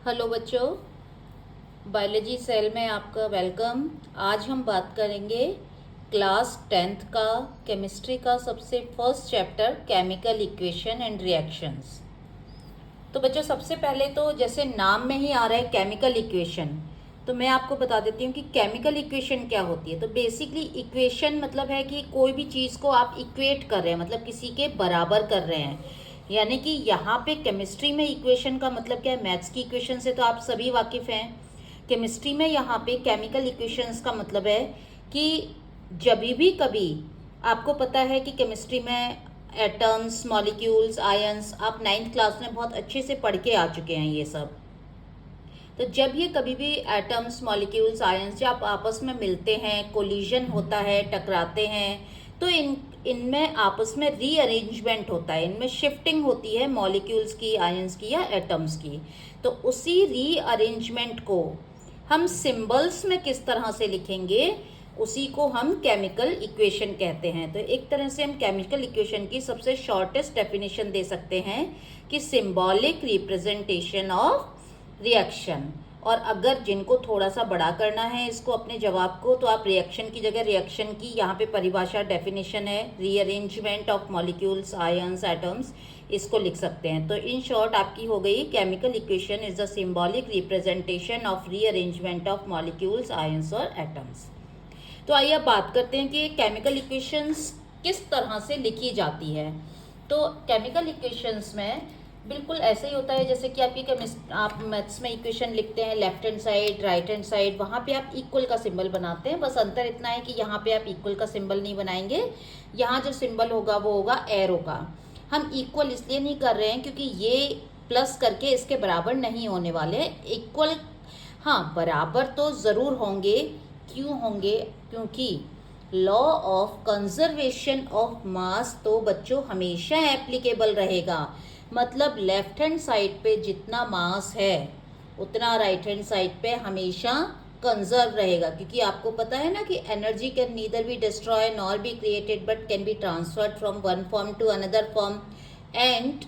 Hello बच्चों, biology cell में आपका वेलकम। आज हम बात करेंगे क्लास 10th का केमिस्ट्री का सबसे first chapter chemical equation and reactions. तो बच्चों, सबसे पहले तो जैसे नाम में ही आ रहा है केमिकल इक्वेशन, तो मैं आपको बता देती हूँ कि केमिकल इक्वेशन क्या होती है। तो बेसिकली इक्वेशन मतलब है कि कोई भी चीज़ को आप इक्वेट कर रहे हैं, मतलब किसी के बराबर कर रहे हैं। यानी कि यहाँ पे केमिस्ट्री में इक्वेशन का मतलब क्या है, मैथ्स की इक्वेशन से तो आप सभी वाकिफ़ हैं। केमिस्ट्री में यहाँ पे केमिकल इक्वेशंस का मतलब है कि जब भी कभी आपको पता है कि केमिस्ट्री में एटम्स, मॉलिक्यूल्स, आयंस आप 9th क्लास में बहुत अच्छे से पढ़ के आ चुके हैं ये सब। तो जब ये कभी भी एटम्स, मॉलिक्यूल्स, आयंस जब आपस में मिलते हैं, कोलिजन होता है, टकराते हैं, तो इनमें आपस में रीअरेंजमेंट होता है, इनमें शिफ्टिंग होती है मॉलिक्यूल्स की, आयंस की या एटम्स की। तो उसी रीअरेंजमेंट को हम सिंबल्स में किस तरह से लिखेंगे, उसी को हम केमिकल इक्वेशन कहते हैं। तो एक तरह से हम केमिकल इक्वेशन की सबसे शॉर्टेस्ट डेफिनेशन दे सकते हैं कि सिंबॉलिक रिप्रेजेंटेशन ऑफ रिएक्शन। और अगर जिनको थोड़ा सा बड़ा करना है इसको अपने जवाब को, तो आप रिएक्शन की जगह रिएक्शन की यहाँ पे परिभाषा डेफिनेशन है rearrangement of molecules, ions, atoms, इसको लिख सकते हैं। तो इन शॉर्ट आपकी हो गई chemical equation is the symbolic representation of rearrangement of molecules, ions और एटम्स। तो आइए अब बात करते हैं कि केमिकल इक्वेशंस किस तरह से लिखी जाती है। तो केमिकल इक्वेशंस में बिल्कुल ऐसे ही होता है जैसे कि आप मैथ्स में इक्वेशन लिखते हैं, left hand side, right hand side, वहाँ पे आप इक्वल का सिंबल बनाते हैं। बस अंतर इतना है कि यहाँ पे आप इक्वल का सिंबल नहीं बनाएंगे, यहाँ जो सिंबल होगा वो होगा एरो का। हम इक्वल इसलिए नहीं कर रहे हैं क्योंकि ये प्लस करके इसके बराबर नहीं होने वाले। इक्वल हाँ, बराबर तो ज़रूर होंगे। क्यों होंगे? क्योंकि law of conservation of mass तो बच्चों हमेशा एप्लीकेबल रहेगा। मतलब लेफ्ट हैंड साइड पे जितना मास है उतना राइट हैंड साइड पे हमेशा कंजर्व रहेगा, क्योंकि आपको पता है ना कि energy can neither be destroy nor be created but can be transferred from one form to another form, and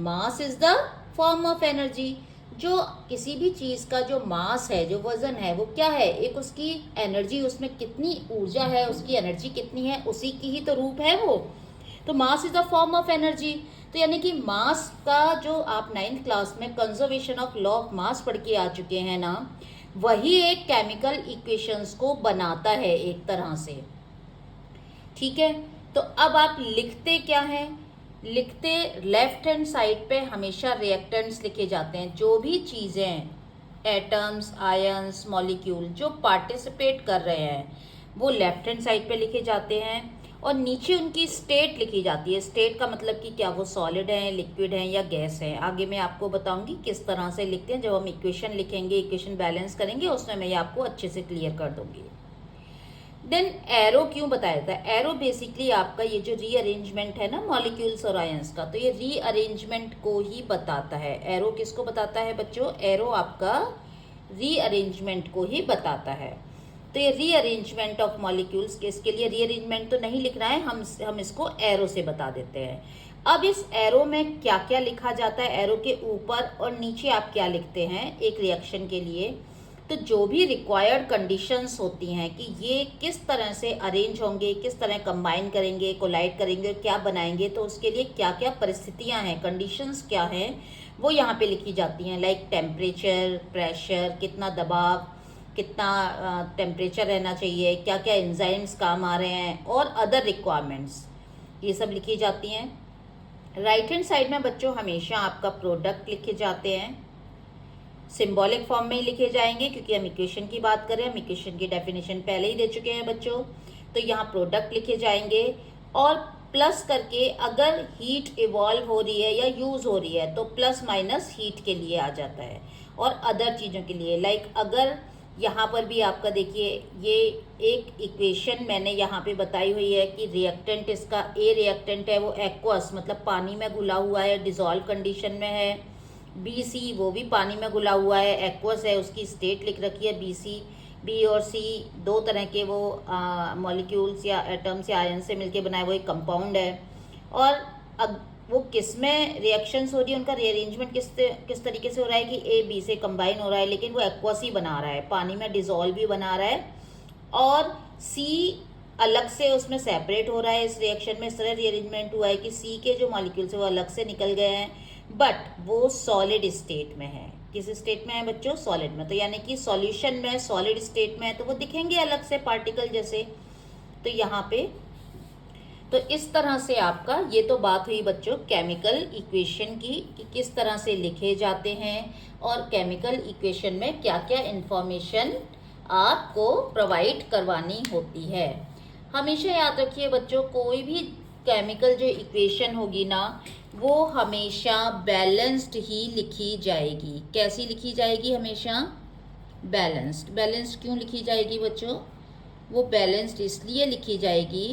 mass is the form of energy. जो किसी भी चीज़ का जो मास है, जो वजन है, वो क्या है? एक उसकी एनर्जी, उसमें कितनी ऊर्जा है, उसकी एनर्जी कितनी है, उसी की ही तो रूप है वो। तो मास is the form of energy. तो यानी कि मास का जो आप 9th क्लास में conservation of law of mass पढ़ के आ चुके हैं ना, वही एक केमिकल इक्वेशंस को बनाता है एक तरह से। ठीक है, तो अब आप लिखते क्या हैं? लिखते लेफ्ट हैंड साइड पे हमेशा रिएक्टेंट्स लिखे जाते हैं। जो भी चीज़ें, एटम्स, आयंस, मॉलिक्यूल जो पार्टिसिपेट कर रहे हैं वो लेफ्ट हैंड साइड पे लिखे जाते हैं, और नीचे उनकी स्टेट लिखी जाती है। स्टेट का मतलब कि क्या वो सॉलिड है, लिक्विड है या गैस है। आगे मैं आपको बताऊंगी किस तरह से लिखते हैं। जब हम इक्वेशन लिखेंगे, इक्वेशन बैलेंस करेंगे, उसमें मैं ये आपको अच्छे से क्लियर कर दूंगी। देन एरो क्यों बताया जाता है? एरो बेसिकली आपका ये जो रीअरेंजमेंट है ना मॉलिक्यूल्स और आयंस का, तो ये रीअरेंजमेंट को ही बताता है। एरो किसको बताता है बच्चों? एरो आपका रीअरेंजमेंट को ही बताता है। तो ये रीअरेंजमेंट ऑफ मॉलिक्यूल्स, इसके लिए रीअरेंजमेंट तो नहीं लिखना है, हम इसको एरो से बता देते हैं। अब इस एरो में क्या क्या लिखा जाता है? एरो के ऊपर और नीचे आप क्या लिखते हैं एक रिएक्शन के लिए? तो जो भी रिक्वायर्ड कंडीशंस होती हैं कि ये किस तरह से अरेंज होंगे, किस तरह कंबाइन करेंगे, कोलाइड करेंगे और क्या बनाएंगे, तो उसके लिए क्या क्या परिस्थितियां हैं, कंडीशंस क्या हैं, वो यहाँ पे लिखी जाती हैं। लाइक टेम्परेचर, प्रेशर, कितना दबाव, कितना टेम्परेचर रहना चाहिए, क्या क्या एंजाइम्स काम आ रहे हैं, और अदर रिक्वायरमेंट्स, ये सब लिखी जाती हैं। राइट हैंड साइड में बच्चों हमेशा आपका प्रोडक्ट लिखे जाते हैं। सिंबॉलिक फॉर्म में ही लिखे जाएंगे क्योंकि हम इक्वेशन की बात करें, हम इक्वेशन की डेफिनेशन पहले ही दे चुके हैं बच्चों। तो यहाँ प्रोडक्ट लिखे जाएंगे, और प्लस करके अगर हीट इवॉल्व हो रही है या यूज़ हो रही है तो प्लस माइनस हीट के लिए आ जाता है, और अदर चीज़ों के लिए। लाइक अगर यहाँ पर भी आपका देखिए, ये एक इक्वेशन मैंने यहाँ पे बताई हुई है कि रिएक्टेंट, इसका ए रिएक्टेंट है वो एक्वस, मतलब पानी में घुला हुआ है, डिजॉल्व कंडीशन में है। बी सी वो भी पानी में घुला हुआ है, एक्वस है, उसकी स्टेट लिख रखी है बी सी। बी और सी दो तरह के वो मॉलिक्यूल्स या एटम्स या आयन से मिलके बनाए हुए एक कंपाउंड है। और वो किस में रिएक्शंस हो रही है, उनका रीअरेंजमेंट किस तरीके से हो रहा है कि ए बी से कंबाइन हो रहा है, लेकिन वो एक्वस ही बना रहा है, पानी में डिजोल्व भी बना रहा है, और सी अलग से उसमें सेपरेट हो रहा है। इस रिएक्शन में इस तरह रीअरेंजमेंट हुआ है कि सी के जो मॉलिक्यूल्स है वो अलग से निकल गए हैं, बट वो सॉलिड स्टेट में है। किस स्टेट में है बच्चों? सॉलिड में। तो यानी कि सॉल्यूशन में सॉलिड स्टेट में है तो वो दिखेंगे अलग से पार्टिकल जैसे। तो यहाँ पे तो इस तरह से आपका ये तो बात हुई बच्चों केमिकल इक्वेशन की कि किस तरह से लिखे जाते हैं और केमिकल इक्वेशन में क्या क्या इंफॉर्मेशन आपको प्रोवाइड करवानी होती है। हमेशा याद रखिए बच्चों, कोई भी केमिकल जो इक्वेशन होगी ना वो हमेशा बैलेंस्ड ही लिखी जाएगी। कैसी लिखी जाएगी? हमेशा बैलेंस्ड। बैलेंस्ड क्यों लिखी जाएगी बच्चों? वो बैलेंस्ड इसलिए लिखी जाएगी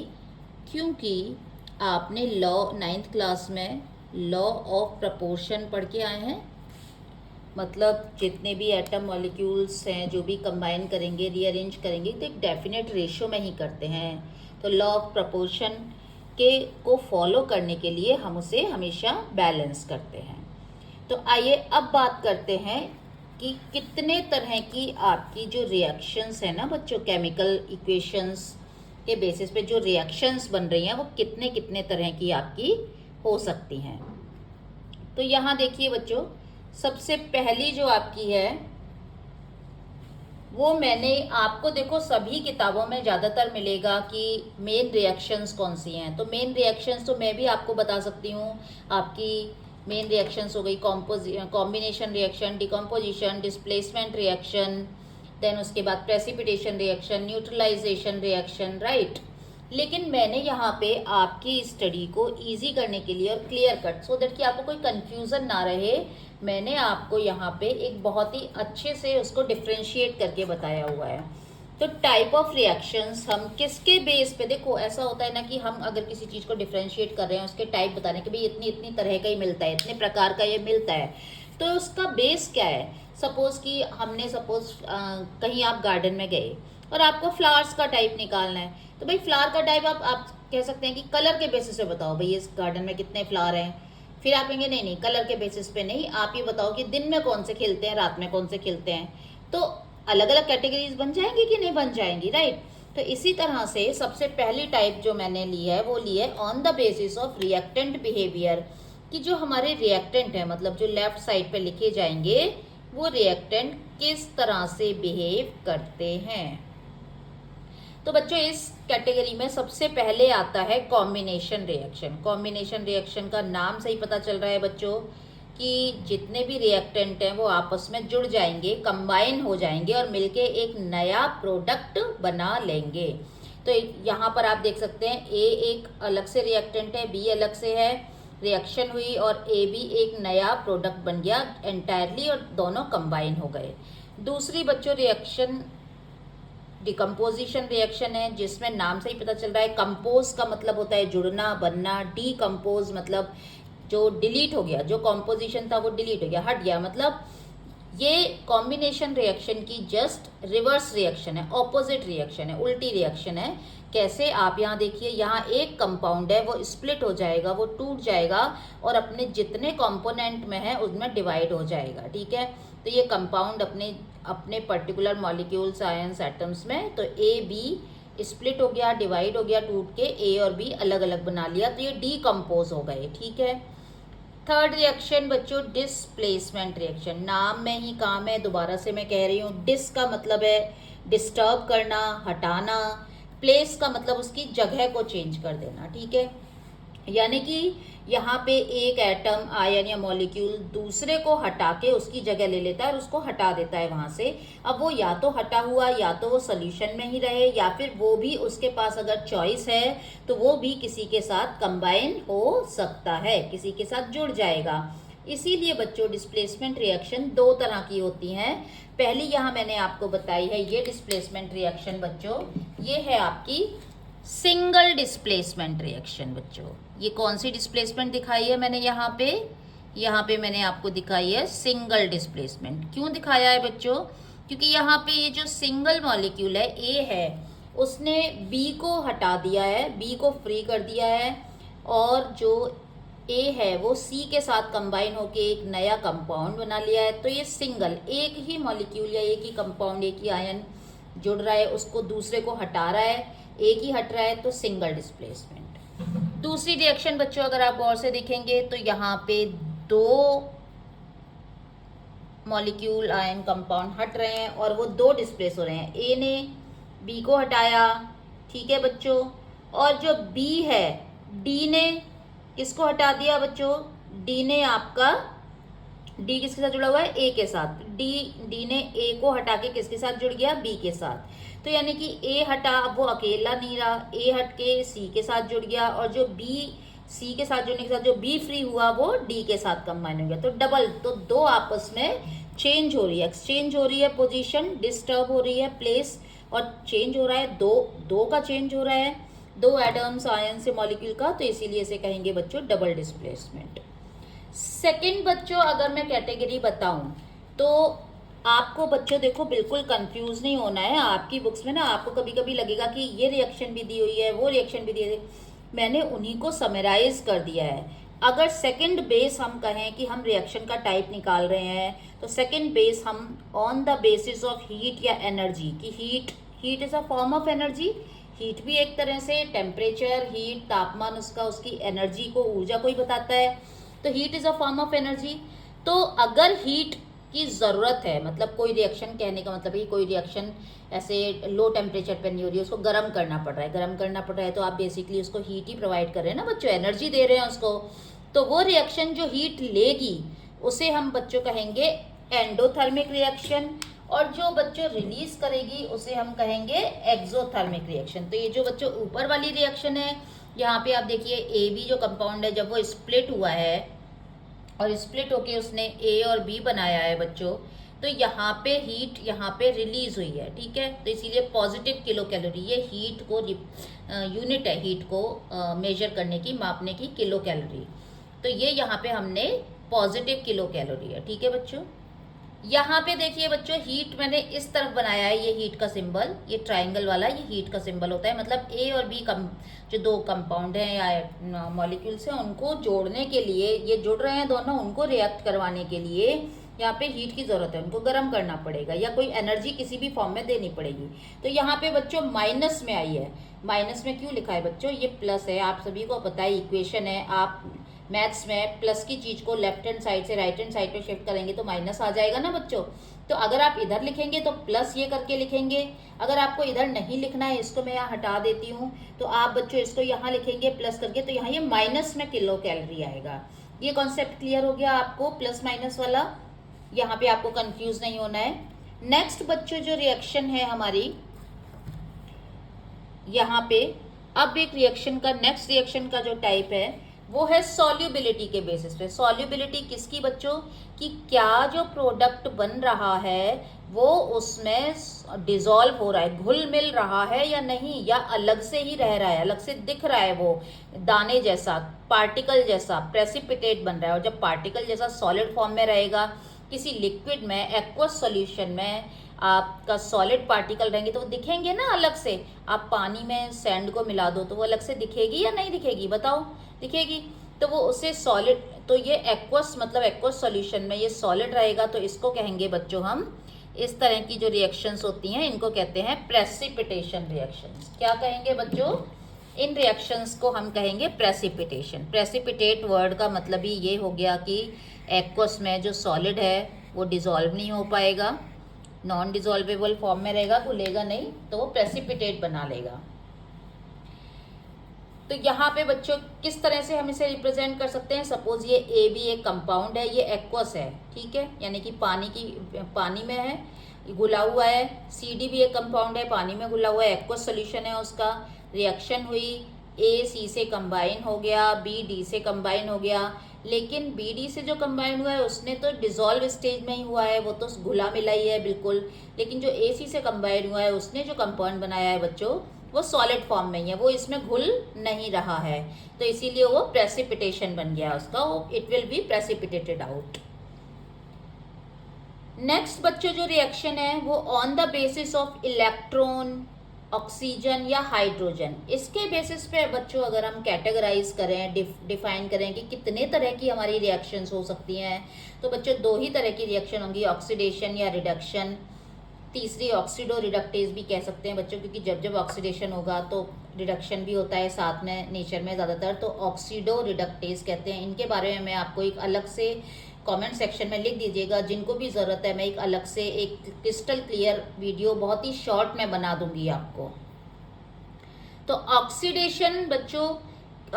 क्योंकि आपने लॉ 9th क्लास में लॉ ऑफ प्रपोर्शन पढ़ के आए हैं। मतलब जितने भी एटम मॉलिक्यूल्स हैं जो भी कंबाइन करेंगे, रीअरेंज करेंगे तो एक डेफिनेट रेशियो में ही करते हैं। तो लॉ ऑफ प्रपोर्शन के को फॉलो करने के लिए हम उसे हमेशा बैलेंस करते हैं। तो आइए अब बात करते हैं कि कितने तरह की आपकी जो रिएक्शंस है ना बच्चों, केमिकल इक्वेशंस के बेसिस पे जो रिएक्शंस बन रही हैं वो कितने कितने तरह की आपकी हो सकती हैं। तो यहाँ देखिए बच्चों, सबसे पहली जो आपकी है वो मैंने आपको देखो सभी किताबों में ज़्यादातर मिलेगा कि मेन रिएक्शंस कौन सी हैं। तो मेन रिएक्शंस तो मैं भी आपको बता सकती हूँ। आपकी मेन रिएक्शंस हो गई combination reaction, decomposition, displacement reaction, then उसके बाद precipitation reaction, neutralization reaction, right. लेकिन मैंने यहाँ पे आपकी स्टडी को इजी करने के लिए और क्लियर कट सो दैट कि आपको कोई कंफ्यूजन ना रहे, मैंने आपको यहाँ पे एक बहुत ही अच्छे से उसको डिफ्रेंशिएट करके बताया हुआ है। तो टाइप ऑफ रिएक्शंस हम किसके बेस पे, देखो ऐसा होता है ना कि हम अगर किसी चीज़ को डिफ्रेंशिएट कर रहे हैं उसके टाइप बताने के भाई इतनी इतनी तरह का ही मिलता है, इतने प्रकार का ये मिलता है, तो उसका बेस क्या है। सपोज कि हमने कहीं आप गार्डन में गए और आपको फ्लावर्स का टाइप निकालना है, तो भाई फ्लावर का टाइप आप कह सकते हैं कि कलर के बेसिस पे बताओ भाई इस गार्डन में कितने फ्लावर हैं। फिर आप कहेंगे नहीं कलर के बेसिस पे नहीं, आप ये बताओ कि दिन में कौन से खिलते हैं, रात में कौन से खिलते हैं। तो अलग अलग कैटेगरीज बन जाएंगी कि नहीं बन जाएंगी, राइट। तो इसी तरह से सबसे पहली टाइप जो मैंने ली है वो ली है on the basis of reactant behaviour, कि जो हमारे रिएक्टेंट है मतलब जो लेफ्ट साइड पे लिखे जाएंगे वो रिएक्टेंट किस तरह से बिहेव करते हैं। तो बच्चों इस कैटेगरी में सबसे पहले आता है कॉम्बिनेशन रिएक्शन। कॉम्बिनेशन रिएक्शन का नाम से ही पता चल रहा है बच्चों कि जितने भी रिएक्टेंट हैं वो आपस में जुड़ जाएंगे, कंबाइन हो जाएंगे और मिलके एक नया प्रोडक्ट बना लेंगे। तो यहाँ पर आप देख सकते हैं ए एक अलग से रिएक्टेंट है, बी अलग से है, रिएक्शन हुई और ए बी एक नया प्रोडक्ट बन गया एंटायरली और दोनों कंबाइन हो गए। दूसरी बच्चों रिएक्शन डिकम्पोजिशन रिएक्शन है, जिसमें नाम से ही पता चल रहा है कंपोज का मतलब होता है जुड़ना, बनना, डीकम्पोज मतलब जो डिलीट हो गया, जो कॉम्पोजिशन था वो डिलीट हो गया, हट गया। मतलब ये कॉम्बिनेशन रिएक्शन की जस्ट रिवर्स रिएक्शन है, ऑपोजिट रिएक्शन है, उल्टी रिएक्शन है। कैसे? आप यहाँ देखिए, यहाँ एक कंपाउंड है वो स्प्लिट हो जाएगा, वो टूट जाएगा और अपने जितने कंपोनेंट में है उसमें डिवाइड हो जाएगा, ठीक है। तो ये कंपाउंड अपने पर्टिकुलर मॉलिक्यूल्स, आयंस, एटम्स में, तो ए बी स्प्लिट हो गया, डिवाइड हो गया, टूट के ए और बी अलग अलग बना लिया, तो ये डीकम्पोज हो गए, ठीक है। थर्ड रिएक्शन बच्चों डिस्प्लेसमेंट रिएक्शन, नाम में ही काम है, दोबारा से मैं कह रही हूँ। डिस का मतलब है डिस्टर्ब करना, हटाना, प्लेस का मतलब उसकी जगह को चेंज कर देना, ठीक है। यानी कि यहाँ पे एक एटम, आयन या मॉलिक्यूल दूसरे को हटा के उसकी जगह ले लेता है और उसको हटा देता है वहां से। अब वो या तो हटा हुआ, या तो वो सोल्यूशन में ही रहे, या फिर वो भी उसके पास अगर चॉइस है तो वो भी किसी के साथ कंबाइन हो सकता है, किसी के साथ जुड़ जाएगा। इसीलिए बच्चों डिस्प्लेसमेंट रिएक्शन दो तरह की होती हैं। पहली यहाँ मैंने आपको बताई है, ये डिस्प्लेसमेंट रिएक्शन बच्चों, ये है आपकी सिंगल डिस्प्लेसमेंट रिएक्शन। बच्चों ये कौन सी डिस्प्लेसमेंट दिखाई है मैंने यहाँ पे मैंने आपको दिखाई है सिंगल डिस्प्लेसमेंट। क्यों दिखाया है बच्चों? क्योंकि यहाँ पे ये जो सिंगल मॉलिक्यूल है ए है, उसने बी को हटा दिया है, बी को फ्री कर दिया है, और जो ए है वो सी के साथ कंबाइन होके एक नया कंपाउंड बना लिया है, तो ये सिंगल एक ही मॉलिक्यूल या एक ही कंपाउंड एक ही आयन जुड़ रहा है, उसको दूसरे को हटा रहा है, एक ही हट रहा है, तो सिंगल डिस्प्लेसमेंट। दूसरी रिएक्शन बच्चों अगर आप गौर से देखेंगे तो यहाँ पे दो मॉलिक्यूल आयन कंपाउंड हट रहे हैं और वो दो डिस्प्लेस हो रहे हैं। ए ने बी को हटाया, ठीक है बच्चों, और जो बी है डी ने किसको हटा दिया बच्चों, डी ने आपका, डी किसके साथ जुड़ा हुआ है, ए के साथ, डी ने ए को हटा के किसके साथ जुड़ गया, बी के साथ। तो यानी कि ए हटा, अब वो अकेला नहीं रहा, ए हट के सी के साथ जुड़ गया, और जो बी सी के साथ जुड़ने के साथ जो बी फ्री हुआ वो डी के साथ कंबाइन हो गया, तो डबल, तो दो आपस में चेंज हो रही है, एक्सचेंज हो रही है, पोजीशन डिस्टर्ब हो रही है, प्लेस और चेंज हो रहा है, दो का चेंज हो रहा है, दो एटम्स आयन से मॉलिक्यूल का, तो इसीलिए इसे कहेंगे बच्चों डबल डिस्प्लेसमेंट। सेकंड बच्चों अगर मैं कैटेगरी बताऊं तो आपको बच्चों देखो बिल्कुल कंफ्यूज नहीं होना है। आपकी बुक्स में ना आपको कभी कभी लगेगा कि ये रिएक्शन भी दी हुई है, वो रिएक्शन भी दी हुई है, मैंने उन्हीं को समराइज कर दिया है। अगर सेकंड बेस हम कहें कि हम रिएक्शन का टाइप निकाल रहे हैं, तो सेकंड बेस हम on the basis of heat या एनर्जी, कि heat is a form of energy, heat भी एक तरह से टेम्परेचर, हीट तापमान उसका, उसकी एनर्जी को, ऊर्जा को ही बताता है, तो heat is a form of energy. तो अगर हीट की ज़रूरत है, मतलब कोई रिएक्शन, कहने का मतलब है कोई रिएक्शन ऐसे लो टेम्परेचर पे नहीं हो रही है, उसको गर्म करना पड़ रहा है, तो आप बेसिकली उसको हीट ही प्रोवाइड कर रहे हैं ना बच्चों, एनर्जी दे रहे हैं उसको, तो वो रिएक्शन जो हीट लेगी उसे हम बच्चों कहेंगे एंडोथर्मिक रिएक्शन, और जो बच्चों रिलीज करेगी उसे हम कहेंगे एक्सोथर्मिक रिएक्शन। तो ये जो बच्चों ऊपर वाली रिएक्शन है, यहाँ पे आप देखिए ए बी जो कंपाउंड है, जब वो स्प्लिट हुआ है और स्प्लिट होके उसने ए और बी बनाया है बच्चों, तो यहाँ पे हीट यहाँ पे रिलीज हुई है, ठीक है, तो इसीलिए पॉजिटिव किलो कैलोरी, ये हीट को यूनिट है हीट को मेजर करने की, मापने की, किलो कैलोरी, तो ये यहाँ पे हमने पॉजिटिव किलो कैलोरी है, ठीक है बच्चों। यहाँ पे देखिए बच्चों हीट मैंने इस तरफ बनाया है, ये हीट का सिंबल, ये ट्राइंगल वाला ये हीट का सिंबल होता है, मतलब ए और बी जो दो कंपाउंड हैं या मॉलिक्यूल्स हैं उनको जोड़ने के लिए, ये जुड़ रहे हैं दोनों, उनको रिएक्ट करवाने के लिए यहाँ पे हीट की जरूरत है, उनको गर्म करना पड़ेगा या कोई एनर्जी किसी भी फॉर्म में देनी पड़ेगी। तो यहाँ पे बच्चों माइनस में आई है, माइनस में क्यों लिखा है बच्चों, ये प्लस है, आप सभी को पता है इक्वेशन है, आप मैथ्स में प्लस की चीज को लेफ्ट हैंड साइड से राइट हैंड साइड पे शिफ्ट करेंगे तो माइनस आ जाएगा ना बच्चों। तो अगर आप इधर लिखेंगे तो प्लस ये करके लिखेंगे, अगर आपको इधर नहीं लिखना है, इसको मैं यहाँ हटा देती हूँ, तो आप बच्चों इसको यहाँ लिखेंगे प्लस करके, तो यहाँ ये माइनस में किलो कैलोरी आएगा। ये कॉन्सेप्ट क्लियर हो गया आपको, प्लस माइनस वाला, यहाँ पे आपको कंफ्यूज नहीं होना है। नेक्स्ट बच्चों जो रिएक्शन है हमारी यहाँ पे, अब एक रिएक्शन का, नेक्स्ट रिएक्शन का जो टाइप है वो है सॉल्युबिलिटी के बेसिस पे। सॉल्युबिलिटी किसकी बच्चों, कि क्या जो प्रोडक्ट बन रहा है वो उसमें डिसॉल्व हो रहा है, घुल मिल रहा है या नहीं, या अलग से ही रह रहा है, अलग से दिख रहा है, वो दाने जैसा, पार्टिकल जैसा, प्रेसिपिटेट बन रहा है। और जब पार्टिकल जैसा सॉलिड फॉर्म में रहेगा किसी लिक्विड में, एक्वस सॉल्यूशन में आपका सॉलिड पार्टिकल रहेंगे तो वो दिखेंगे ना अलग से। आप पानी में सैंड को मिला दो तो वो अलग से दिखेगी या नहीं दिखेगी, बताओ, दिखेगी। तो वो उसे सॉलिड, तो ये एक्वस मतलब एक्वस सॉल्यूशन में ये सॉलिड रहेगा, तो इसको कहेंगे बच्चों हम, इस तरह की जो रिएक्शंस होती हैं इनको कहते हैं प्रेसिपिटेशन रिएक्शंस। क्या कहेंगे बच्चों, इन रिएक्शंस को हम कहेंगे प्रेसिपिटेशन। प्रेसिपिटेट वर्ड का मतलब ही ये हो गया कि एक्वस में जो सॉलिड है वो डिसॉल्व नहीं हो पाएगा, नॉन डिसॉल्वेबल फॉर्म में रहेगा, घुलेगा नहीं, तो वो प्रेसिपिटेट बना लेगा। तो यहाँ पे बच्चों किस तरह से हम इसे रिप्रेजेंट कर सकते हैं, सपोज ये ए भी एक कंपाउंड है, ये एक्वस है, ठीक है, यानी कि पानी में है, घुला हुआ है। सी डी भी एक कंपाउंड है, पानी में घुला हुआ है, एक्वस सोल्यूशन है उसका। रिएक्शन हुई, ए सी से कंबाइन हो गया, बी डी से कंबाइन हो गया, लेकिन बी डी से जो कंबाइन हुआ है उसने तो डिसॉल्व स्टेज में ही हुआ है, वो तो घुला मिला ही है बिल्कुल। लेकिन जो ए सी से कंबाइन हुआ है उसने जो कंपाउंड बनाया है बच्चों वो सॉलिड फॉर्म में ही है, वो इसमें घुल नहीं रहा है, तो इसीलिए वो प्रेसिपिटेशन बन गया उसका, it will be precipitated out. Next बच्चों जो रिएक्शन है वो on the basis of electron oxygen या हाइड्रोजन, इसके बेसिस पे बच्चों अगर हम कैटेगराइज करें, डिफाइन करें कि कितने तरह की हमारी रिएक्शंस हो सकती हैं, तो बच्चों दो ही तरह की रिएक्शन होंगी, ऑक्सीडेशन या रिडक्शन। तीसरी ऑक्सीडो रिडक्टेज भी कह सकते हैं बच्चों, क्योंकि जब जब ऑक्सीडेशन होगा तो रिडक्शन भी होता है साथ में नेचर में ज़्यादातर, तो ऑक्सीडो रिडक्टेज कहते हैं। इनके बारे में मैं आपको एक अलग से कमेंट सेक्शन में लिख दीजिएगा, जिनको भी ज़रूरत है मैं एक अलग से एक क्रिस्टल क्लियर वीडियो बहुत ही शॉर्ट में बना दूंगी आपको। तो ऑक्सीडेशन बच्चों,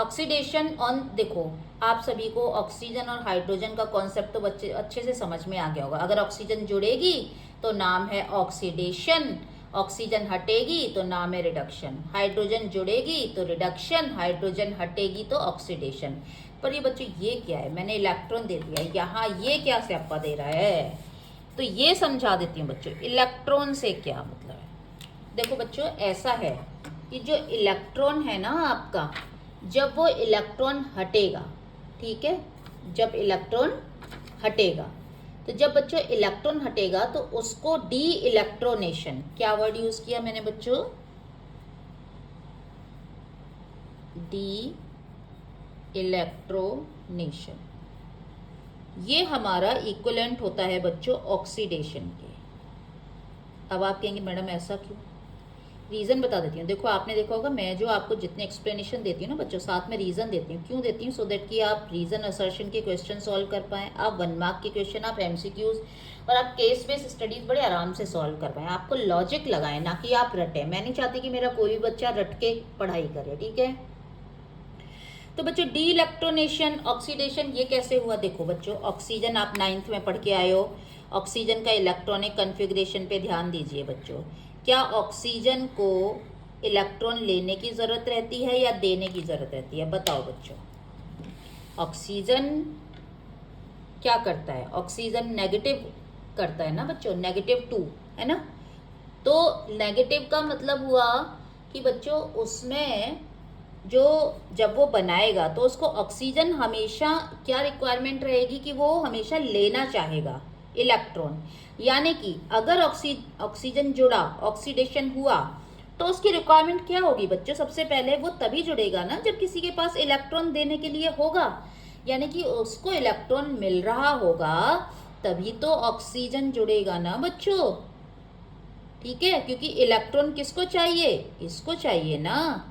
ऑक्सीडेशन ऑन, देखो आप सभी को ऑक्सीजन और हाइड्रोजन का कॉन्सेप्ट तो बच्चे अच्छे से समझ में आ गया होगा। अगर ऑक्सीजन जुड़ेगी तो नाम है ऑक्सीडेशन, ऑक्सीजन हटेगी तो नाम है रिडक्शन, हाइड्रोजन जुड़ेगी तो रिडक्शन, हाइड्रोजन हटेगी तो ऑक्सीडेशन। पर ये बच्चों ये क्या है, मैंने इलेक्ट्रॉन दे दिया यहाँ, ये क्या स्यापा दे रहा है, तो ये समझा देती हूँ बच्चों इलेक्ट्रॉन से क्या मतलब है। देखो बच्चों ऐसा है कि जो इलेक्ट्रॉन है ना आपका, जब वो इलेक्ट्रॉन हटेगा, ठीक है, जब इलेक्ट्रॉन हटेगा, तो जब बच्चों इलेक्ट्रॉन हटेगा तो उसको डी इलेक्ट्रोनेशन, क्या वर्ड यूज किया मैंने बच्चों, डी इलेक्ट्रोनेशन, ये हमारा इक्विवेलेंट होता है बच्चों ऑक्सीडेशन के। अब आप कहेंगे मैडम ऐसा क्यों, रीज़न बता देती हूँ। देखो आपने देखा होगा मैं जो आपको जितने एक्सप्लेनेशन देती हूँ ना बच्चों, साथ में रीज़न देती हूँ। क्यों देती हूँ, सो दैट कि आप रीज़न असर्शन के क्वेश्चन सॉल्व कर पाएँ, आप 1 मार्क के क्वेश्चन, आप एमसीक्यूज और आप केस बेस्ड स्टडीज़ बड़े आराम से सॉल्व कर पाएँ। आपको लॉजिक लगाएं, ना कि आप रटें। मैं नहीं चाहती कि मेरा कोई भी बच्चा रट के पढ़ाई करे, ठीक है। तो बच्चों डी इलेक्ट्रोनेशन, ऑक्सीडेशन, ये कैसे हुआ, देखो बच्चों ऑक्सीजन आप 9th में पढ़ के आए हो, ऑक्सीजन का इलेक्ट्रॉनिक कन्फिग्रेशन पे ध्यान दीजिए बच्चों। क्या ऑक्सीजन को इलेक्ट्रॉन लेने की ज़रूरत रहती है या देने की ज़रूरत रहती है, बताओ बच्चों। ऑक्सीजन क्या करता है, ऑक्सीजन नेगेटिव करता है ना बच्चों, -2 है ना। तो नेगेटिव का मतलब हुआ कि बच्चों उसमें जो जब वो बनाएगा तो उसको ऑक्सीजन हमेशा क्या रिक्वायरमेंट रहेगी कि वो हमेशा लेना चाहेगा इलेक्ट्रॉन। यानी कि अगर ऑक्सीजन जुड़ा, ऑक्सीडेशन हुआ, तो उसकी रिक्वायरमेंट क्या होगी बच्चों, सबसे पहले वो तभी जुड़ेगा ना जब किसी के पास इलेक्ट्रॉन देने के लिए होगा, यानी कि उसको इलेक्ट्रॉन मिल रहा होगा, तभी तो ऑक्सीजन जुड़ेगा ना बच्चों, ठीक है। क्योंकि इलेक्ट्रॉन किसको चाहिए, इसको चाहिए ना,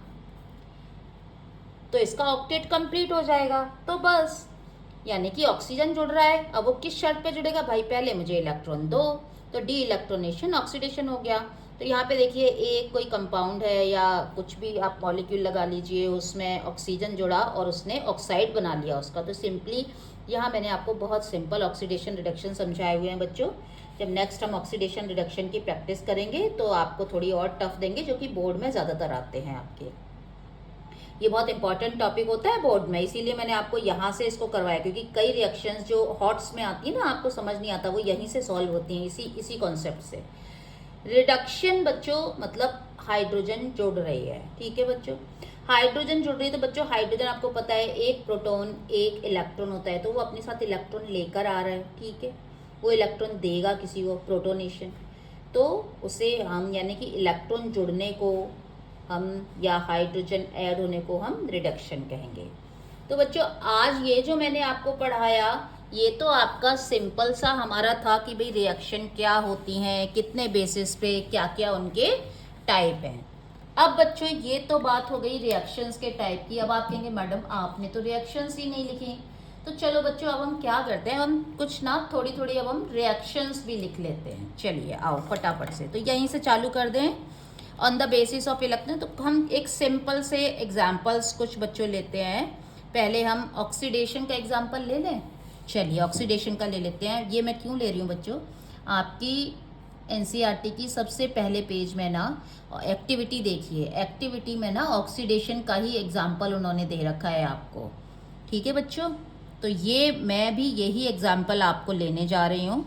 तो इसका ऑक्टेट कंप्लीट हो जाएगा। तो बस, यानी कि ऑक्सीजन जुड़ रहा है, अब वो किस शर्त पे जुड़ेगा, भाई पहले मुझे इलेक्ट्रॉन दो, तो डी इलेक्ट्रोनेशन, ऑक्सीडेशन हो गया। तो यहाँ पे देखिए एक कोई कंपाउंड है या कुछ भी आप मॉलिक्यूल लगा लीजिए, उसमें ऑक्सीजन जुड़ा और उसने ऑक्साइड बना लिया उसका, तो सिंपली यहाँ मैंने आपको बहुत सिंपल ऑक्सीडेशन रिडक्शन समझाए हुए हैं बच्चों। जब नेक्स्ट हम ऑक्सीडेशन रिडक्शन की प्रैक्टिस करेंगे तो आपको थोड़ी और टफ देंगे, जो कि बोर्ड में ज़्यादातर आते हैं आपके। ये बहुत इंपॉर्टेंट टॉपिक होता है बोर्ड में, इसीलिए मैंने आपको यहाँ से इसको करवाया, क्योंकि कई रिएक्शंस जो हॉट्स में आती है ना आपको समझ नहीं आता, वो यहीं से सॉल्व होती हैं, इसी कॉन्सेप्ट से। रिडक्शन बच्चों मतलब हाइड्रोजन जुड़ रही है, ठीक है बच्चों, हाइड्रोजन जुड़ रही है। तो बच्चों हाइड्रोजन आपको पता है एक प्रोटॉन एक इलेक्ट्रॉन होता है, तो वो अपने साथ इलेक्ट्रॉन लेकर आ रहा है, ठीक है, वो इलेक्ट्रॉन देगा किसी को, प्रोटोनेशन, तो उसे हम यानी कि इलेक्ट्रॉन जुड़ने को हम या हाइड्रोजन ऐड होने को हम रिडक्शन कहेंगे। तो बच्चों आज ये जो मैंने आपको पढ़ाया, ये तो आपका सिंपल सा हमारा था कि भाई रिएक्शन क्या होती हैं, कितने बेसिस पे, क्या क्या उनके टाइप हैं। अब बच्चों ये तो बात हो गई रिएक्शंस के टाइप की। अब आप कहेंगे मैडम आपने तो रिएक्शंस ही नहीं लिखी, तो चलो बच्चों अब हम क्या करते हैं, हम कुछ ना थोड़ी थोड़ी अब हम रिएक्शंस भी लिख लेते हैं। चलिए आओ फटाफट से, तो यहीं से चालू कर दें। On the basis of electron, तो हम एक सिंपल से एग्जाम्पल्स कुछ बच्चों लेते हैं। पहले हम ऑक्सीडेशन का एग्जाम्पल ले लें, चलिए ऑक्सीडेशन का ले लेते हैं। ये मैं क्यों ले रही हूँ बच्चों, आपकी एनसीईआरटी की सबसे पहले पेज में ना एक्टिविटी देखिए, एक्टिविटी में ना ऑक्सीडेशन का ही एग्जाम्पल उन्होंने दे रखा है आपको, ठीक है बच्चों। तो ये मैं भी यही एग्जाम्पल आपको लेने जा रही हूँ।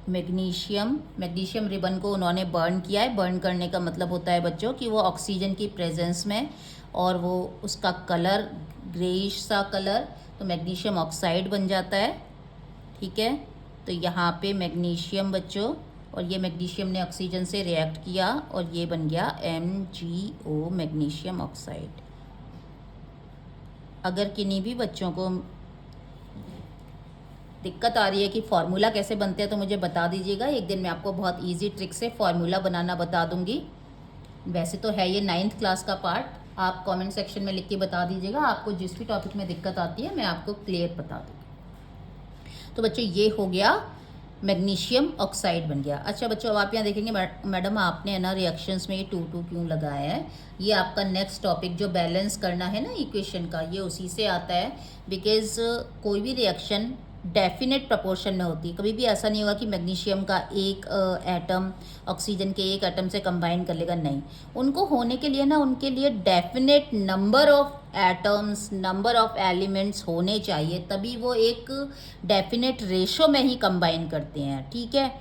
मैग्नीशियम रिबन को उन्होंने बर्न किया है। बर्न करने का मतलब होता है बच्चों कि वो ऑक्सीजन की प्रेजेंस में, और वो उसका कलर ग्रेइश सा कलर, तो मैग्नीशियम ऑक्साइड बन जाता है, ठीक है। तो यहाँ पे मैग्नीशियम बच्चों और ये मैग्नीशियम ने ऑक्सीजन से रिएक्ट किया और ये बन गया MgO मैग्नीशियम ऑक्साइड। अगर किन्हीं भी बच्चों को दिक्कत आ रही है कि फार्मूला कैसे बनते हैं तो मुझे बता दीजिएगा, एक दिन मैं आपको बहुत इजी ट्रिक से फार्मूला बनाना बता दूंगी। वैसे तो है ये 9th क्लास का पार्ट, आप कमेंट सेक्शन में लिख के बता दीजिएगा आपको जिस भी टॉपिक में दिक्कत आती है, मैं आपको क्लियर बता दूँगी। तो बच्चों ये हो गया मैग्नीशियम ऑक्साइड बन गया। अच्छा बच्चों अब आप यहाँ देखेंगे मैडम आपने है ना रिएक्शंस में ये 2 क्यों लगाया है, ये आपका नेक्स्ट टॉपिक जो बैलेंस करना है ना इक्वेशन का, ये उसी से आता है। बिकॉज कोई भी रिएक्शन डेफिनेट प्रपोर्शन में होती है, कभी भी ऐसा नहीं होगा कि मैग्नीशियम का एक एटम ऑक्सीजन के एक एटम से कंबाइन कर लेगा, नहीं। उनको होने के लिए ना उनके लिए definite number of atoms, number of elements होने चाहिए, तभी वो एक डेफिनेट रेशो में ही कंबाइन करते हैं, ठीक है।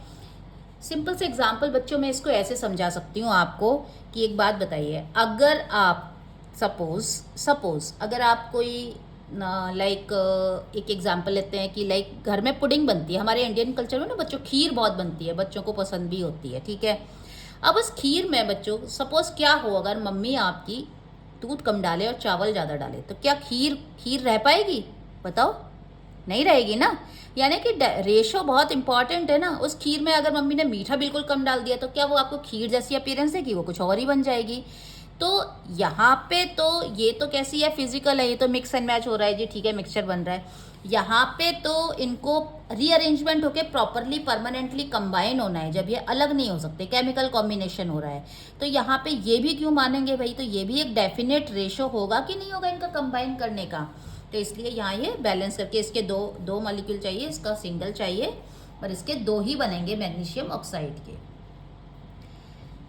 सिंपल से एग्जांपल बच्चों मैं इसको ऐसे समझा सकती हूँ आपको कि एक बात बताइए, अगर आप सपोज अगर आप कोई एक एग्जांपल लेते हैं कि घर में पुडिंग बनती है, हमारे इंडियन कल्चर में ना बच्चों खीर बहुत बनती है, बच्चों को पसंद भी होती है, ठीक है। अब उस खीर में बच्चों सपोज क्या हो, अगर मम्मी आपकी दूध कम डाले और चावल ज़्यादा डाले तो क्या खीर रह पाएगी? बताओ, नहीं रहेगी ना। यानी कि रेशो बहुत इंपॉर्टेंट है ना। उस खीर में अगर मम्मी ने मीठा बिल्कुल कम डाल दिया तो क्या वो आपको खीर जैसी अपीयरेंस देगी? वो कुछ और ही बन जाएगी। तो यहाँ पे तो ये तो कैसी है, फिजिकल है, ये तो मिक्स एंड मैच हो रहा है जी, ठीक है, मिक्सचर बन रहा है। यहाँ पे तो इनको रीअरेंजमेंट होके प्रॉपरली परमानेंटली कंबाइन होना है, जब ये अलग नहीं हो सकते, केमिकल कॉम्बिनेशन हो रहा है। तो यहाँ पे ये भी क्यों मानेंगे भाई, तो ये भी एक डेफिनेट रेशो होगा कि नहीं होगा इनका कंबाइन करने का। तो इसलिए यहाँ ये बैलेंस करके इसके दो मॉलिक्यूल चाहिए, इसका सिंगल चाहिए, और इसके 2 ही बनेंगे मैग्नीशियम ऑक्साइड के।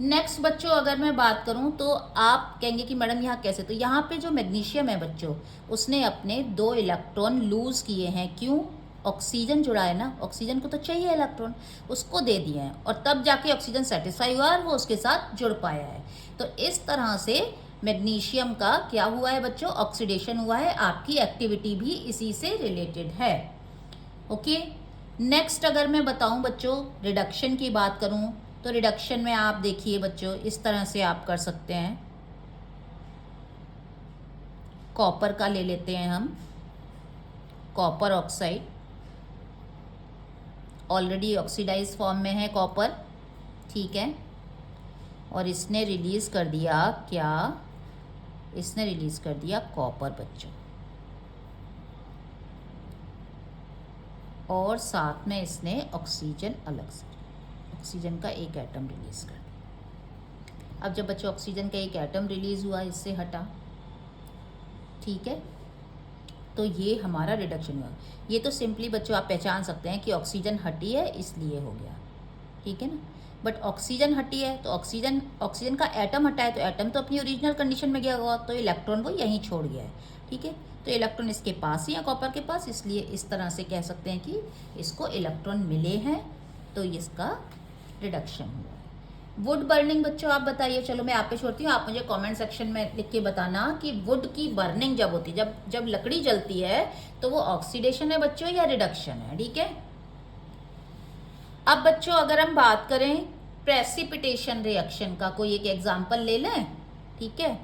नेक्स्ट बच्चों अगर मैं बात करूं तो आप कहेंगे कि मैडम यहाँ कैसे, तो यहाँ पे जो मैग्नीशियम है बच्चों उसने अपने 2 इलेक्ट्रॉन लूज किए हैं। क्यों? ऑक्सीजन जुड़ा है ना, ऑक्सीजन को तो चाहिए इलेक्ट्रॉन, उसको दे दिए हैं और तब जाके ऑक्सीजन सेटिस्फाई हुआ और वो उसके साथ जुड़ पाया है। तो इस तरह से मैग्नीशियम का क्या हुआ है बच्चों, ऑक्सीडेशन हुआ है। आपकी एक्टिविटी भी इसी से रिलेटेड है, ओके। नेक्स्ट अगर मैं बताऊं बच्चों रिडक्शन की बात करूं तो रिडक्शन में आप देखिए बच्चों इस तरह से आप कर सकते हैं। कॉपर का ले लेते हैं हम, copper oxide, already oxidise form में है कॉपर, ठीक है। और इसने रिलीज कर दिया क्या, इसने रिलीज कर दिया कॉपर बच्चों, और साथ में इसने ऑक्सीजन अलग से, ऑक्सीजन का एक एटम रिलीज कर दिया। अब जब बच्चों ऑक्सीजन का एक एटम रिलीज हुआ, इससे हटा, ठीक है, तो ये हमारा रिडक्शन हुआ। ये तो सिंपली बच्चों आप पहचान सकते हैं कि ऑक्सीजन हटी है इसलिए हो गया, ठीक है ना। बट ऑक्सीजन हटी है तो ऑक्सीजन का एटम हटा है तो एटम तो अपनी ओरिजिनल कंडीशन में गया हुआ, तो इलेक्ट्रॉन को यहीं छोड़ गया है, ठीक है। तो इलेक्ट्रॉन इसके पास ही है कॉपर के पास, इसलिए इस तरह से कह सकते हैं कि इसको इलेक्ट्रॉन मिले हैं, तो इसका रिडक्शन हुआ है। वुड बर्निंग बच्चों आप बताइए, चलो मैं आप पे छोड़ती हूँ, आप मुझे कमेंट सेक्शन में लिख के बताना कि वुड की बर्निंग जब होती है, जब लकड़ी जलती है तो वो ऑक्सीडेशन है बच्चों या रिडक्शन है, ठीक है। अब बच्चों अगर हम बात करें प्रेसिपिटेशन रिएक्शन का, कोई एक एग्जांपल ले लें, ठीक है।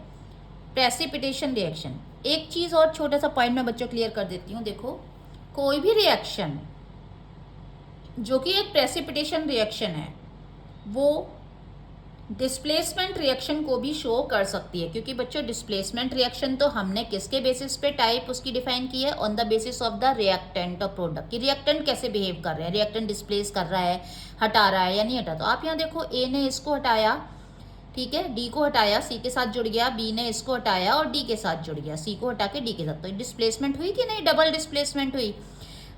प्रेसिपिटेशन रिएक्शन, एक चीज और छोटा सा पॉइंट में बच्चों क्लियर कर देती हूँ। देखो कोई भी रिएक्शन जो कि एक प्रेसिपिटेशन रिएक्शन है वो डिस्प्लेसमेंट रिएक्शन को भी शो कर सकती है, क्योंकि बच्चों डिस्प्लेसमेंट रिएक्शन तो हमने किसके बेसिस पे टाइप उसकी डिफाइन की है, on the basis of the reactant और प्रोडक्ट की, रिएक्टेंट कैसे बिहेव कर रहे हैं, रिएक्टेंट डिस्प्लेस कर रहा है, हटा रहा है या नहीं हटा। तो आप यहाँ देखो ए ने इसको हटाया, ठीक है, डी को हटाया, सी के साथ जुड़ गया, बी ने इसको हटाया और डी के साथ जुड़ गया, सी को हटा के डी के साथ, तो डिस्प्लेसमेंट हुई कि नहीं, डबल डिस्प्लेसमेंट हुई।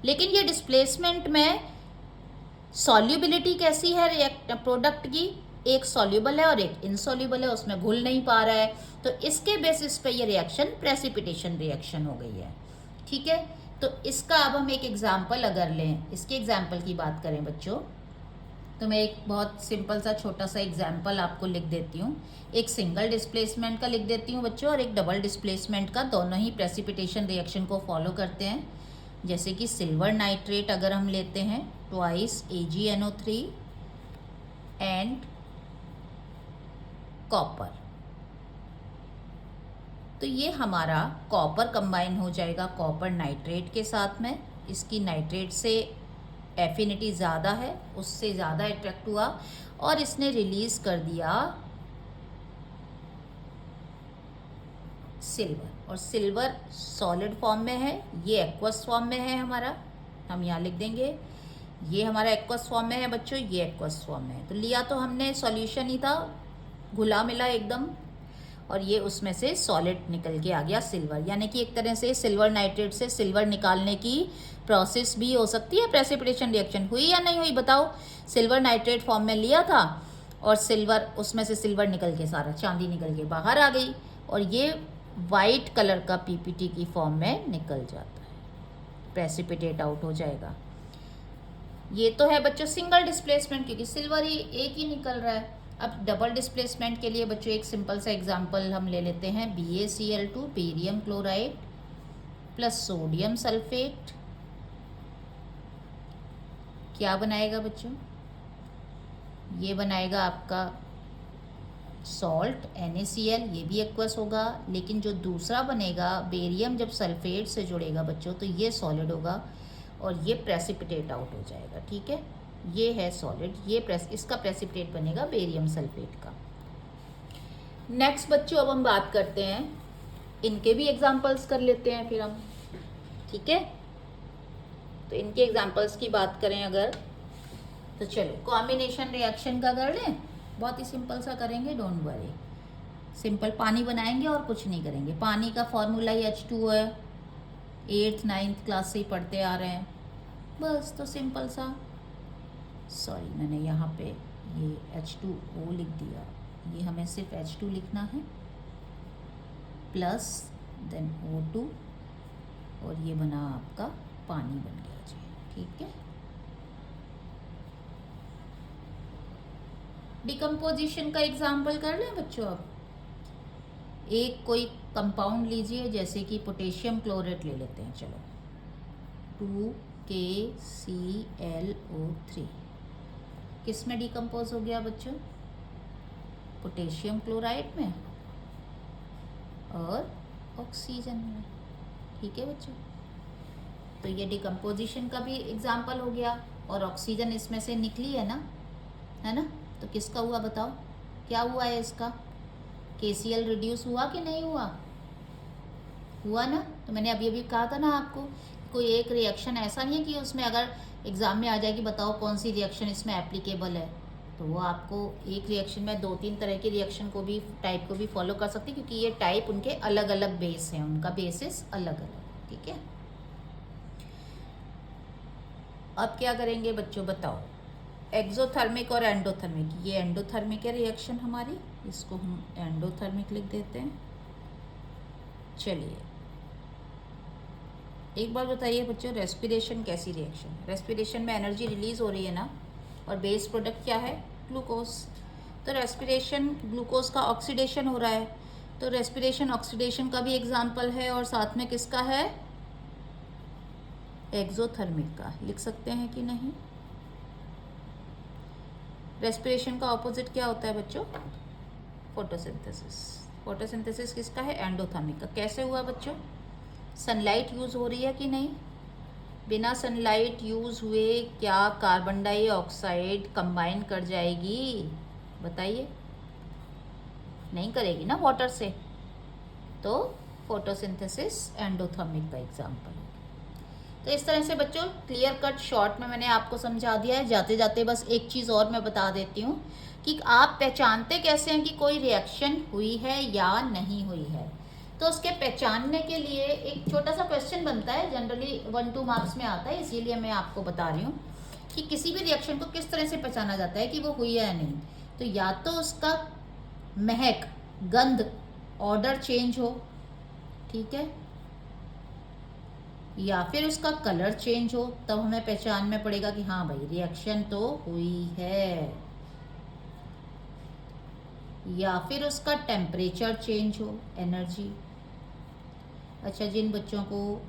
लेकिन ये डिस्प्लेसमेंट में सॉल्युबिलिटी कैसी है रिएक्ट प्रोडक्ट की, एक सॉल्युबल है और एक इनसॉल्युबल है, उसमें घुल नहीं पा रहा है, तो इसके बेसिस पे ये रिएक्शन प्रेसिपिटेशन रिएक्शन हो गई है, ठीक है। तो इसका अब हम एक एग्जांपल अगर लें, इसके एग्जांपल की बात करें बच्चों, तो मैं एक बहुत सिंपल सा छोटा सा एग्जांपल आपको लिख देती हूँ। एक सिंगल डिस्प्लेसमेंट का लिख देती हूँ बच्चों और एक डबल डिस्प्लेसमेंट का, दोनों ही प्रेसिपिटेशन रिएक्शन को फॉलो करते हैं। जैसे कि सिल्वर नाइट्रेट अगर हम लेते हैं, ट्वाइस AgNO3 एंड कॉपर। तो ये हमारा कॉपर कंबाइन हो जाएगा कॉपर नाइट्रेट के साथ में। इसकी नाइट्रेट से एफिनिटी ज़्यादा है, उससे ज़्यादा अट्रैक्ट हुआ और इसने रिलीज़ कर दिया सिल्वर। और सिल्वर सॉलिड फॉर्म में है, ये एक्वस फॉर्म में है हमारा, हम यहाँ लिख देंगे ये हमारा एक्वस फॉर्म में है बच्चों, ये एक्वस फॉर्म में है। तो लिया तो हमने सॉल्यूशन ही था, घुला मिला एकदम, और ये उसमें से सॉलिड निकल के आ गया सिल्वर। यानी कि एक तरह से सिल्वर नाइट्रेट से सिल्वर निकालने की प्रोसेस भी हो सकती है। प्रेसिपिटेशन रिएक्शन हुई या नहीं हुई बताओ? सिल्वर नाइट्रेट फॉर्म में लिया था और सिल्वर, उसमें से सिल्वर निकल के सारा चांदी निकल के बाहर आ गई और ये वाइट कलर का पीपीटी की फॉर्म में निकल जाता है, प्रेसिपिटेट आउट हो जाएगा। ये तो है बच्चों सिंगल डिस्प्लेसमेंट, क्योंकि सिल्वर ही एक ही निकल रहा है। अब डबल डिस्प्लेसमेंट के लिए बच्चों एक सिंपल सा एग्जांपल हम ले लेते हैं। BaCl2 barium chloride plus sodium sulphate क्या बनाएगा बच्चों? ये बनाएगा आपका सॉल्ट NaCl, ये भी एक्वस होगा। लेकिन जो दूसरा बनेगा बेरियम जब सल्फेट से जुड़ेगा बच्चों तो ये सॉलिड होगा और ये प्रेसिपिटेट आउट हो जाएगा। ठीक है, ये है सॉलिड, ये इसका प्रेसिपिटेट बनेगा बेरियम सल्फेट का। नेक्स्ट बच्चों अब हम बात करते हैं, इनके भी एग्जांपल्स कर लेते हैं फिर हम। ठीक है, तो इनके एग्जांपल्स की बात करें अगर, तो चलो कॉम्बिनेशन रिएक्शन का कर लें। बहुत ही सिंपल सा करेंगे, डोंट वरी, सिंपल पानी बनाएंगे और कुछ नहीं करेंगे। पानी का फॉर्मूला ही H2O है, 8th 9th क्लास से ही पढ़ते आ रहे हैं बस। तो सिंपल सा, सॉरी मैंने यहाँ पे ये H2O लिख दिया, ये हमें सिर्फ H2 लिखना है, प्लस देन O2 और ये बना आपका पानी बन गया जी। ठीक है, डिकम्पोजिशन का एग्जाम्पल कर लें बच्चों। अब एक कोई कंपाउंड लीजिए, जैसे कि पोटेशियम क्लोरेट ले लेते हैं। चलो 2KClO3 किस में डिकम्पोज हो गया बच्चों? पोटेशियम क्लोराइड में और ऑक्सीजन में। ठीक है बच्चों, तो ये डिकम्पोजिशन का भी एग्जाम्पल हो गया और ऑक्सीजन इसमें से निकली है ना, तो किसका हुआ बताओ? क्या हुआ है इसका? KCl रिड्यूस हुआ कि नहीं हुआ? हुआ ना। तो मैंने अभी अभी कहा था ना आपको, कोई एक रिएक्शन ऐसा नहीं है कि उसमें अगर एग्जाम में आ जाए कि बताओ कौन सी रिएक्शन इसमें एप्लीकेबल है, तो वो आपको एक रिएक्शन में 2-3 तरह की रिएक्शन को भी, टाइप को भी फॉलो कर सकती है, क्योंकि ये टाइप उनके अलग अलग बेस हैं, उनका बेसिस अलग अलग। ठीक है, अब क्या करेंगे बच्चों बताओ? एक्सोथर्मिक और एंडोथर्मिक, ये एंडोथर्मिक है रिएक्शन हमारी, इसको हम एंडोथर्मिक लिख देते हैं। चलिए एक बार बताइए बच्चों, रेस्पिरेशन कैसी रिएक्शन है? रेस्पिरेशन में एनर्जी रिलीज हो रही है ना, और बेस प्रोडक्ट क्या है? ग्लूकोज। तो रेस्पिरेशन, ग्लूकोज का ऑक्सीडेशन हो रहा है, तो रेस्पिरेशन ऑक्सीडेशन का भी एग्जाम्पल है, और साथ में किसका है? एक्सोथर्मिक का। लिख सकते हैं कि नहीं? रेस्पिरेशन का ऑपोजिट क्या होता है बच्चों? फोटोसिंथेसिस। फोटोसिंथेसिस किसका है? एंडोथर्मिक का। कैसे हुआ बच्चों? सनलाइट यूज़ हो रही है कि नहीं? बिना सनलाइट यूज़ हुए क्या कार्बन डाइऑक्साइड कंबाइन कर जाएगी? बताइए, नहीं करेगी ना वाटर से। तो फोटोसिंथेसिस एंडोथर्मिक का एग्जाम्पल है। तो इस तरह से बच्चों क्लियर कट शॉर्ट में मैंने आपको समझा दिया है। जाते जाते बस एक चीज़ और मैं बता देती हूँ कि आप पहचानते कैसे हैं कि कोई रिएक्शन हुई है या नहीं हुई है। तो उसके पहचानने के लिए एक छोटा सा क्वेश्चन बनता है, जनरली 1-2 मार्क्स में आता है, इसीलिए मैं आपको बता रही हूँ कि किसी भी रिएक्शन को किस तरह से पहचाना जाता है कि वो हुई है या नहीं। तो या तो उसका महक, गंध, ऑर्डर चेंज हो, ठीक है, या फिर उसका कलर चेंज हो, तब हमें पहचान में पड़ेगा कि हाँ भाई रिएक्शन तो हुई है, या फिर उसका टेम्परेचर चेंज हो, एनर्जी। अच्छा, जिन बच्चों को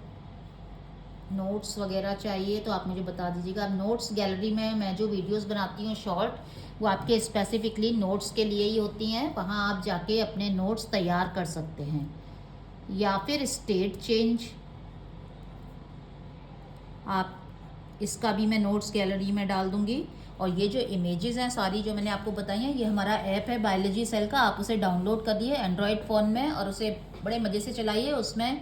नोट्स वगैरह चाहिए तो आप मुझे बता दीजिएगा। नोट्स गैलरी में मैं जो वीडियोस बनाती हूँ शॉर्ट, वो आपके स्पेसिफिकली नोट्स के लिए ही होती हैं, वहाँ आप जाके अपने नोट्स तैयार कर सकते हैं। या फिर स्टेट चेंज, आप इसका भी मैं नोट्स गैलरी में डाल दूंगी। और ये जो इमेजेस हैं सारी जो मैंने आपको बताई हैं, ये हमारा ऐप है बायोलॉजी सेल का, आप उसे डाउनलोड कर दिए एंड्रॉयड फ़ोन में और उसे बड़े मज़े से चलाइए। उसमें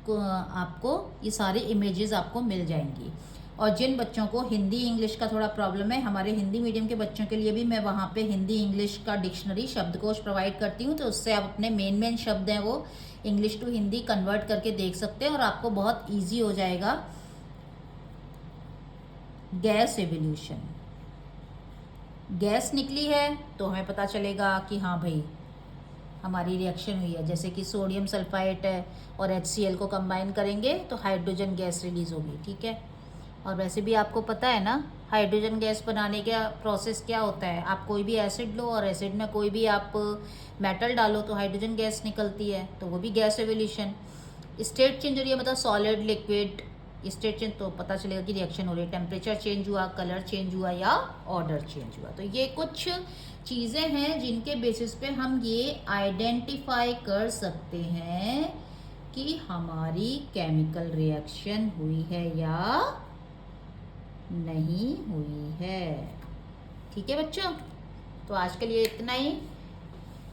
आपको ये सारी इमेजेस आपको मिल जाएंगी। और जिन बच्चों को हिंदी इंग्लिश का थोड़ा प्रॉब्लम है, हमारे हिंदी मीडियम के बच्चों के लिए भी मैं वहाँ पे हिंदी इंग्लिश का डिक्शनरी शब्दकोश प्रोवाइड करती हूँ, तो उससे आप अपने मेन शब्द हैं वो इंग्लिश टू हिंदी कन्वर्ट करके देख सकते हैं और आपको बहुत ईजी हो जाएगा। गैस एवोल्यूशन, गैस निकली है तो हमें पता चलेगा कि हाँ भाई हमारी रिएक्शन हुई है, जैसे कि सोडियम सल्फाइड है और HCl को कंबाइन करेंगे तो हाइड्रोजन गैस रिलीज होगी, ठीक है। और वैसे भी आपको पता है ना हाइड्रोजन गैस बनाने का प्रोसेस क्या होता है, आप कोई भी एसिड लो और एसिड में कोई भी आप मेटल डालो तो हाइड्रोजन गैस निकलती है, तो वो भी गैस एवोल्यूशन। स्टेट चेंज हो रही है, मतलब सॉलिड लिक्विड स्टेट चेंज, तो पता चलेगा कि रिएक्शन हो रही है। टेम्परेचर चेंज हुआ, कलर चेंज हुआ या ऑर्डर चेंज हुआ। तो ये कुछ चीज़ें हैं जिनके बेसिस पे हम ये आइडेंटिफाई कर सकते हैं कि हमारी केमिकल रिएक्शन हुई है या नहीं हुई है। ठीक है बच्चों, तो आज के लिए इतना ही।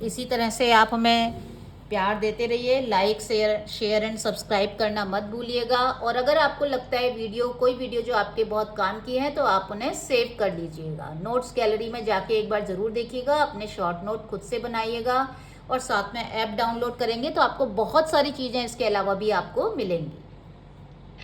इसी तरह से आप हमें प्यार देते रहिए, लाइक शेयर एंड सब्सक्राइब करना मत भूलिएगा। और अगर आपको लगता है कोई वीडियो जो आपके बहुत काम की है तो आप उन्हें सेव कर लीजिएगा। नोट्स गैलरी में जाके एक बार ज़रूर देखिएगा, अपने शॉर्ट नोट खुद से बनाइएगा और साथ में ऐप डाउनलोड करेंगे तो आपको बहुत सारी चीज़ें इसके अलावा भी आपको मिलेंगी।